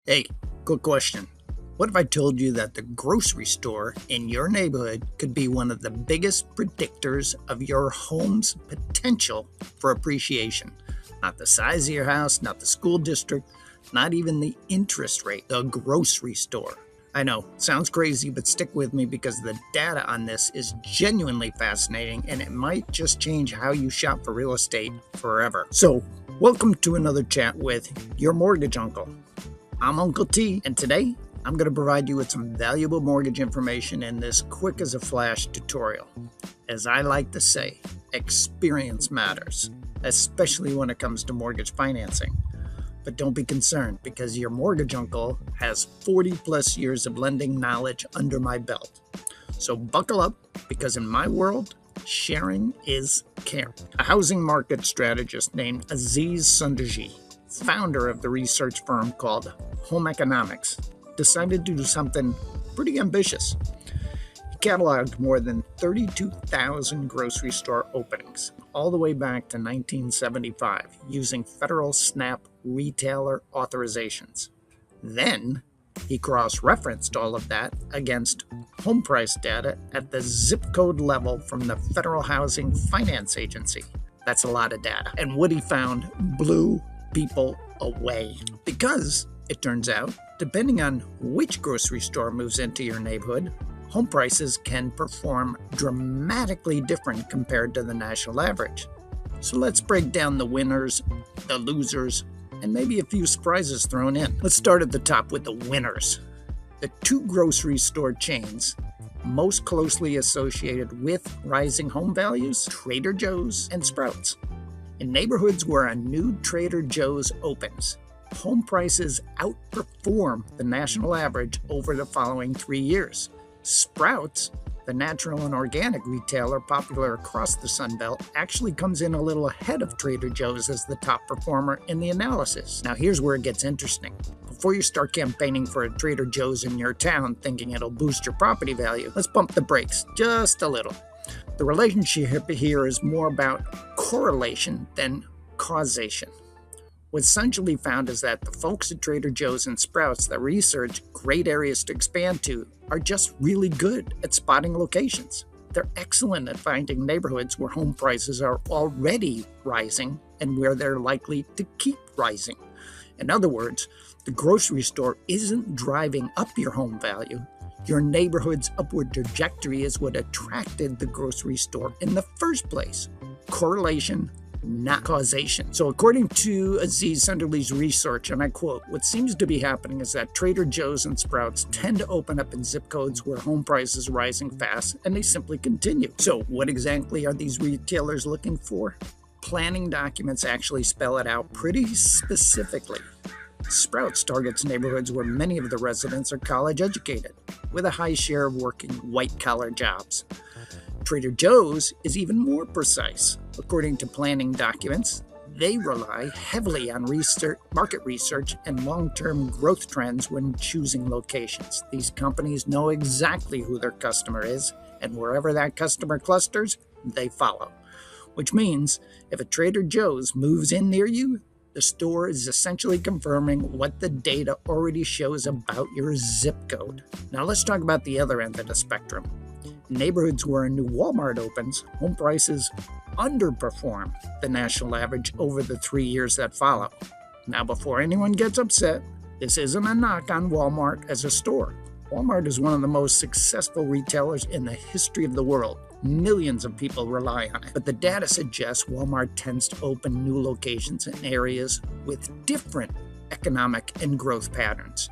Hey, quick question. What if I told you that the grocery store in your neighborhood could be one of the biggest predictors of your home's potential for appreciation? Not the size of your house, not the school district, not even the interest rate, the grocery store. I know, sounds crazy, but stick with me because the data on this is genuinely fascinating and it might just change how you shop for real estate forever. So, welcome to another chat with your mortgage uncle. I'm Uncle T, and today I'm going to provide you with some valuable mortgage information in this quick as a flash tutorial. As I like to say, experience matters, especially when it comes to mortgage financing. But don't be concerned because your mortgage uncle has 40 plus years of lending knowledge under my belt. So buckle up because in my world, sharing is caring. A housing market strategist named Aziz Sundarji, founder of the research firm called Home Economics, decided to do something pretty ambitious. He cataloged more than 32,000 grocery store openings, all the way back to 1975, using federal SNAP retailer authorizations. Then, he cross-referenced all of that against home price data at the zip code level from the Federal Housing Finance Agency. That's a lot of data. And what he found blew people away because it turns out, depending on which grocery store moves into your neighborhood, home prices can perform dramatically different compared to the national average. So let's break down the winners, the losers, and maybe a few surprises thrown in. Let's start at the top with the winners. The two grocery store chains most closely associated with rising home values, Trader Joe's and Sprouts. In neighborhoods where a new Trader Joe's opens, home prices outperform the national average over the following 3 years. Sprouts, the natural and organic retailer popular across the Sun Belt, actually comes in a little ahead of Trader Joe's as the top performer in the analysis. Now here's where it gets interesting. Before you start campaigning for a Trader Joe's in your town thinking it'll boost your property value, let's pump the brakes just a little. The relationship here is more about correlation than causation. What's essentially found is that the folks at Trader Joe's and Sprouts that research great areas to expand to are just really good at spotting locations. They're excellent at finding neighborhoods where home prices are already rising and where they're likely to keep rising. In other words, the grocery store isn't driving up your home value. Your neighborhood's upward trajectory is what attracted the grocery store in the first place. Correlation, not causation. So according to Aziz Sundarji's research, and I quote, what seems to be happening is that Trader Joe's and Sprouts tend to open up in zip codes where home prices are rising fast, and they simply continue. So what exactly are these retailers looking for? Planning documents actually spell it out pretty specifically. Sprouts targets neighborhoods where many of the residents are college educated, with a high share of working white-collar jobs. Trader Joe's is even more precise. According to planning documents, they rely heavily on market research and long-term growth trends when choosing locations. These companies know exactly who their customer is, and wherever that customer clusters, they follow. Which means, if a Trader Joe's moves in near you, the store is essentially confirming what the data already shows about your zip code. Now let's talk about the other end of the spectrum. In neighborhoods where a new Walmart opens, home prices underperform the national average over the 3 years that follow. Now before anyone gets upset, this isn't a knock on Walmart as a store. Walmart is one of the most successful retailers in the history of the world. Millions of people rely on it. But the data suggests Walmart tends to open new locations in areas with different economic and growth patterns.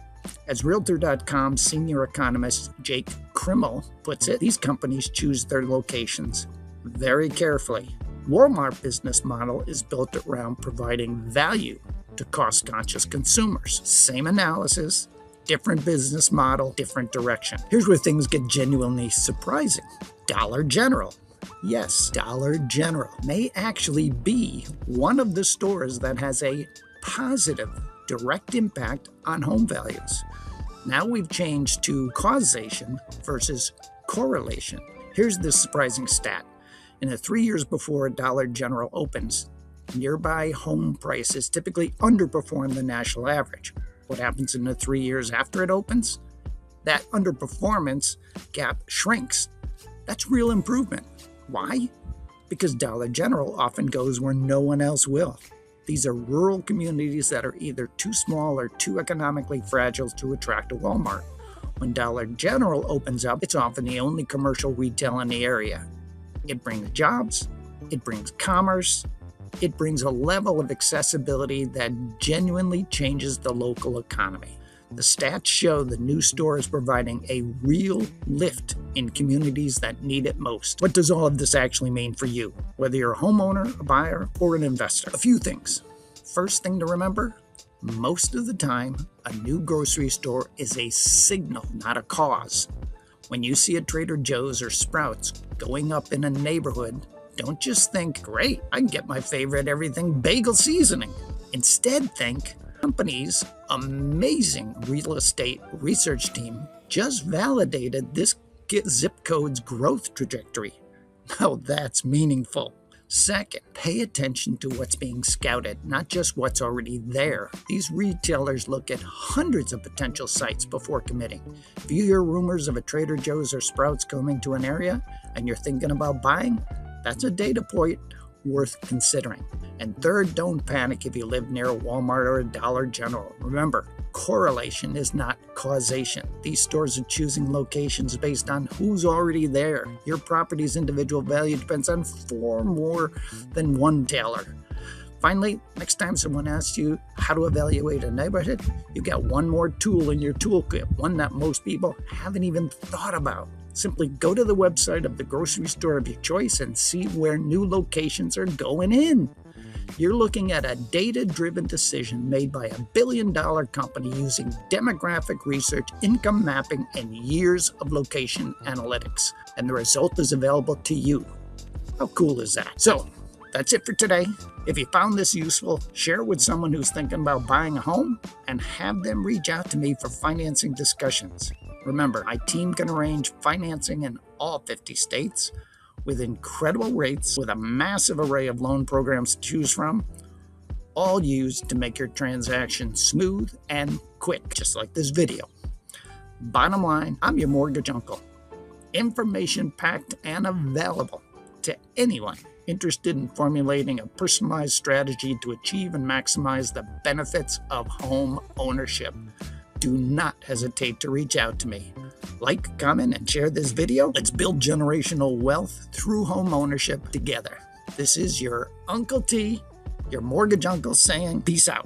As Realtor.com senior economist Jake Krimmel puts it, these companies choose their locations very carefully. Walmart's business model is built around providing value to cost-conscious consumers. Same analysis, different business model, different direction. Here's where things get genuinely surprising. Dollar General. Yes, Dollar General may actually be one of the stores that has a positive direct impact on home values. Now we've changed to causation versus correlation. Here's the surprising stat. In the 3 years before a Dollar General opens, nearby home prices typically underperform the national average, What happens in the 3 years after it opens? That underperformance gap shrinks. That's real improvement. Why? Because Dollar General often goes where no one else will. These are rural communities that are either too small or too economically fragile to attract a Walmart. When Dollar General opens up, it's often the only commercial retail in the area. It brings jobs, it brings commerce, it brings a level of accessibility that genuinely changes the local economy. The stats show the new store is providing a real lift in communities that need it most. What does all of this actually mean for you, whether you're a homeowner, a buyer, or an investor? A few things. First thing to remember, most of the time, a new grocery store is a signal, not a cause. When you see a Trader Joe's or Sprouts going up in a neighborhood, don't just think, great, I can get my favorite everything bagel seasoning. Instead, think, company's amazing real estate research team just validated this zip code's growth trajectory. Now that's meaningful. Second, pay attention to what's being scouted, not just what's already there. These retailers look at hundreds of potential sites before committing. If you hear rumors of a Trader Joe's or Sprouts coming to an area and you're thinking about buying, that's a data point worth considering. And third, don't panic if you live near a Walmart or a Dollar General. Remember, correlation is not causation. These stores are choosing locations based on who's already there. Your property's individual value depends on far more than one retailer. Finally, next time someone asks you how to evaluate a neighborhood, you got one more tool in your toolkit, one that most people haven't even thought about. Simply go to the website of the grocery store of your choice and see where new locations are going in. You're looking at a data-driven decision made by a billion-dollar company using demographic research, income mapping, and years of location analytics. And the result is available to you. How cool is that? So, that's it for today. If you found this useful, share it with someone who's thinking about buying a home and have them reach out to me for financing discussions. Remember, my team can arrange financing in all 50 states with incredible rates, with a massive array of loan programs to choose from, all used to make your transaction smooth and quick, just like this video. Bottom line, I'm your mortgage uncle. Information packed and available to anyone interested in formulating a personalized strategy to achieve and maximize the benefits of home ownership. Do not hesitate to reach out to me. Like, comment, and share this video. Let's build generational wealth through home ownership together. This is your Uncle T, your mortgage uncle, saying peace out.